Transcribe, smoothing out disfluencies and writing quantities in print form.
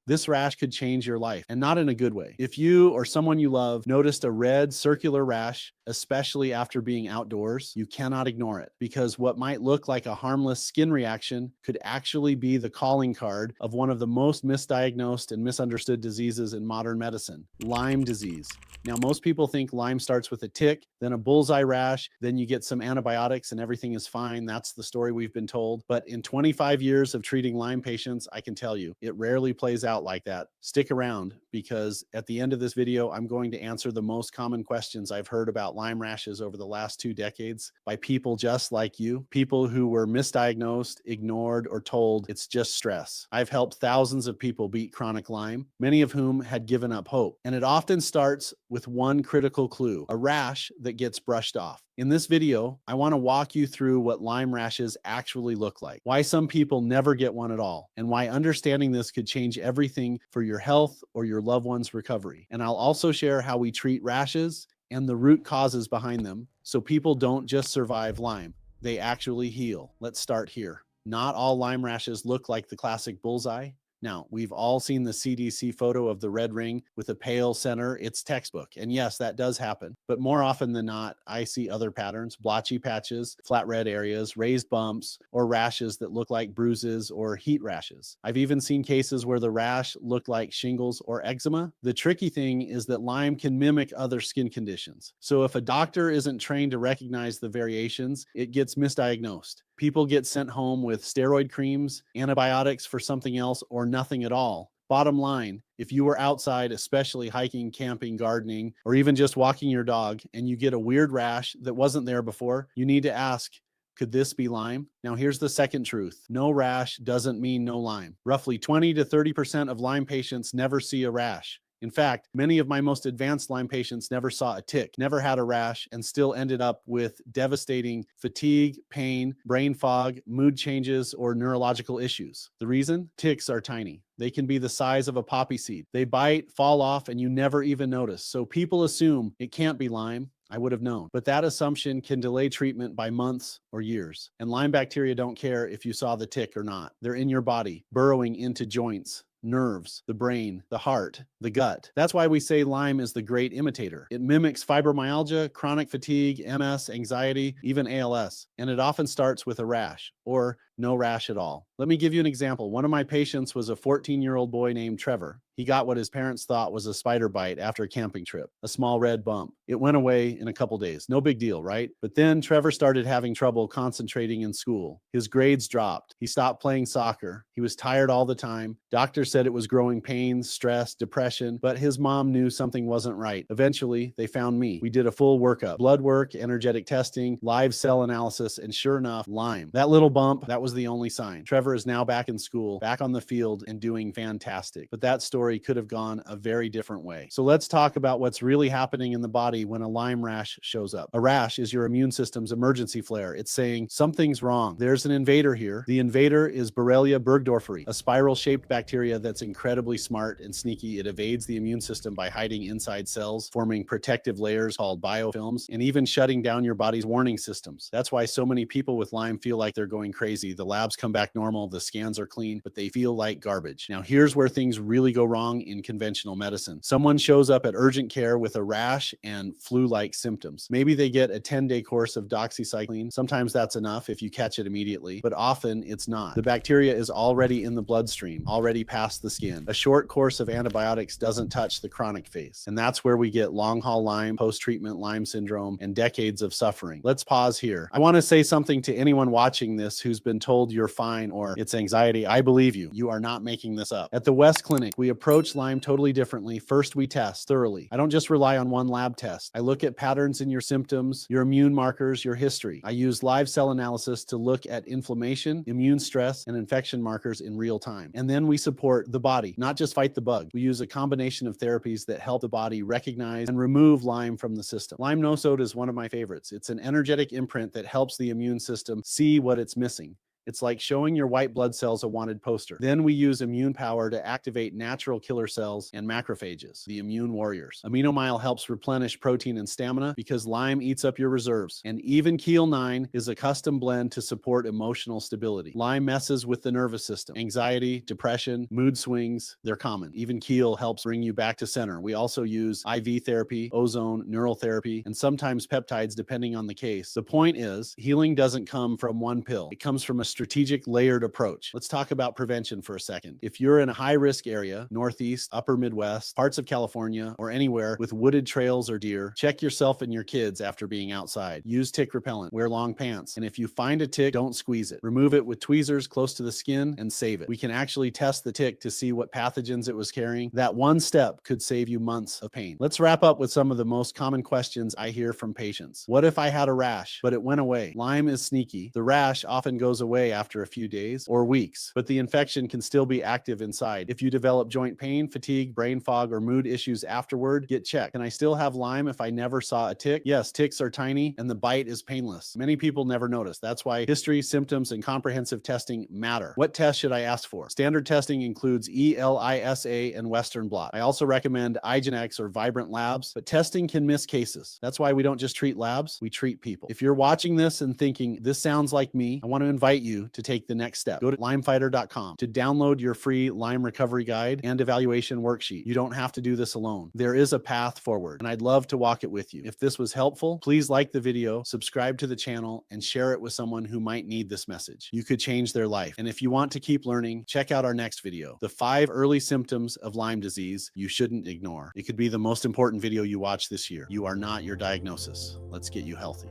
This rash could change your life, and not in a good way. If you or someone you love noticed a red circular rash, especially after being outdoors, you cannot ignore it, because what might look like a harmless skin reaction could actually be the calling card of one of the most misdiagnosed and misunderstood diseases in modern medicine, Lyme disease. Now, most people think Lyme starts with a tick, then a bullseye rash, then you get some antibiotics and everything is fine. That's the story we've been told. But in 25 years of treating Lyme patients, I can tell you, it rarely plays out like that. Stick around, because at the end of this video, I'm going to answer the most common questions I've heard about Lyme rashes over the last 2 decades by people just like you, people who were misdiagnosed, ignored, or told it's just stress. I've helped thousands of people beat chronic Lyme, many of whom had given up hope. And it often starts with one critical clue, a rash that gets brushed off. In this video, I want to walk you through what Lyme rashes actually look like, why some people never get one at all, and why understanding this could change everything for your health or your loved one's recovery. And I'll also share how we treat rashes and the root causes behind them, so people don't just survive Lyme, they actually heal. Let's start here. Not all Lyme rashes look like the classic bullseye. Now, we've all seen the CDC photo of the red ring with a pale center. It's textbook. And yes, that does happen. But more often than not, I see other patterns, blotchy patches, flat red areas, raised bumps, or rashes that look like bruises or heat rashes. I've even seen cases where the rash looked like shingles or eczema. The tricky thing is that Lyme can mimic other skin conditions. So if a doctor isn't trained to recognize the variations, it gets misdiagnosed. People get sent home with steroid creams, antibiotics for something else, or nothing at all. Bottom line, if you were outside, especially hiking, camping, gardening, or even just walking your dog, and you get a weird rash that wasn't there before, you need to ask, could this be Lyme? Now, here's the second truth. No rash doesn't mean no Lyme. Roughly 20 to 30% of Lyme patients never see a rash. In fact, many of my most advanced Lyme patients never saw a tick, never had a rash, and still ended up with devastating fatigue, pain, brain fog, mood changes, or neurological issues. The reason? Ticks are tiny. They can be the size of a poppy seed. They bite, fall off, and you never even notice. So people assume it can't be Lyme. I would have known. But that assumption can delay treatment by months or years. And Lyme bacteria don't care if you saw the tick or not. They're in your body, burrowing into joints, nerves, the brain, the heart, the gut. That's why we say Lyme is the great imitator. It mimics fibromyalgia, chronic fatigue, MS, anxiety, even ALS. And it often starts with a rash or no rash at all. Let me give you an example. One of my patients was a 14-year-old boy named Trevor. He got what his parents thought was a spider bite after a camping trip, a small red bump. It went away in a couple days. No big deal, right? But then Trevor started having trouble concentrating in school. His grades dropped. He stopped playing soccer. He was tired all the time. Doctors said it was growing pains, stress, depression, but his mom knew something wasn't right. Eventually, they found me. We did a full workup, blood work, energetic testing, live cell analysis, and sure enough, Lyme. That little bump, that was the only sign. Trevor is now back in school, back on the field, and doing fantastic. But that story could have gone a very different way. So let's talk about what's really happening in the body when a Lyme rash shows up. A rash is your immune system's emergency flare. It's saying something's wrong. There's an invader here. The invader is Borrelia burgdorferi, a spiral-shaped bacteria that's incredibly smart and sneaky. It evades the immune system by hiding inside cells, forming protective layers called biofilms, and even shutting down your body's warning systems. That's why so many people with Lyme feel like they're going crazy. The labs come back normal, the scans are clean, but they feel like garbage. Now, here's where things really go wrong in conventional medicine. Someone shows up at urgent care with a rash and flu-like symptoms. Maybe they get a 10-day course of doxycycline. Sometimes that's enough if you catch it immediately, but often it's not. The bacteria is already in the bloodstream, already past the skin. A short course of antibiotics doesn't touch the chronic phase. And that's where we get long-haul Lyme, post-treatment Lyme syndrome, and decades of suffering. Let's pause here. I want to say something to anyone watching this who's been told you're fine or it's anxiety. I believe you. You are not making this up. At the West Clinic, we approach Lyme totally differently. First, we test thoroughly. I don't just rely on one lab test. I look at patterns in your symptoms, your immune markers, your history. I use live cell analysis to look at inflammation, immune stress, and infection markers in real time. And then we support the body, not just fight the bug. We use a combination of therapies that help the body recognize and remove Lyme from the system. Lyme nosode is one of my favorites. It's an energetic imprint that helps the immune system see what it's missing. It's like showing your white blood cells a wanted poster. Then we use immune power to activate natural killer cells and macrophages, the immune warriors. Aminomile helps replenish protein and stamina because Lyme eats up your reserves. And even Keel 9 is a custom blend to support emotional stability. Lyme messes with the nervous system. Anxiety, depression, mood swings, they're common. Even Keel helps bring you back to center. We also use IV therapy, ozone, neural therapy, and sometimes peptides depending on the case. The point is, healing doesn't come from one pill. It comes from a strategic layered approach. Let's talk about prevention for a second. If you're in a high-risk area, Northeast, Upper Midwest, parts of California, or anywhere with wooded trails or deer, check yourself and your kids after being outside. Use tick repellent, wear long pants, and if you find a tick, don't squeeze it. Remove it with tweezers close to the skin and save it. We can actually test the tick to see what pathogens it was carrying. That one step could save you months of pain. Let's wrap up with some of the most common questions I hear from patients. What if I had a rash, but it went away? Lyme is sneaky. The rash often goes away after a few days or weeks, but the infection can still be active inside. If you develop joint pain, fatigue, brain fog, or mood issues afterward, get checked. Can I still have Lyme if I never saw a tick? Yes, ticks are tiny and the bite is painless. Many people never notice. That's why history, symptoms, and comprehensive testing matter. What test should I ask for? Standard testing includes ELISA and Western blot. I also recommend IGeneX or Vibrant Labs, but testing can miss cases. That's why we don't just treat labs, we treat people. If you're watching this and thinking, this sounds like me, I want to invite you to take the next step. Go to lymefighter.com to download your free Lyme recovery guide and evaluation worksheet. You don't have to do this alone. There is a path forward, and I'd love to walk it with you. If this was helpful, please like the video, subscribe to the channel, and share it with someone who might need this message. You could change their life. And if you want to keep learning, check out our next video, the 5 early symptoms of Lyme disease you shouldn't ignore. It could be the most important video you watch this year. You are not your diagnosis. Let's get you healthy.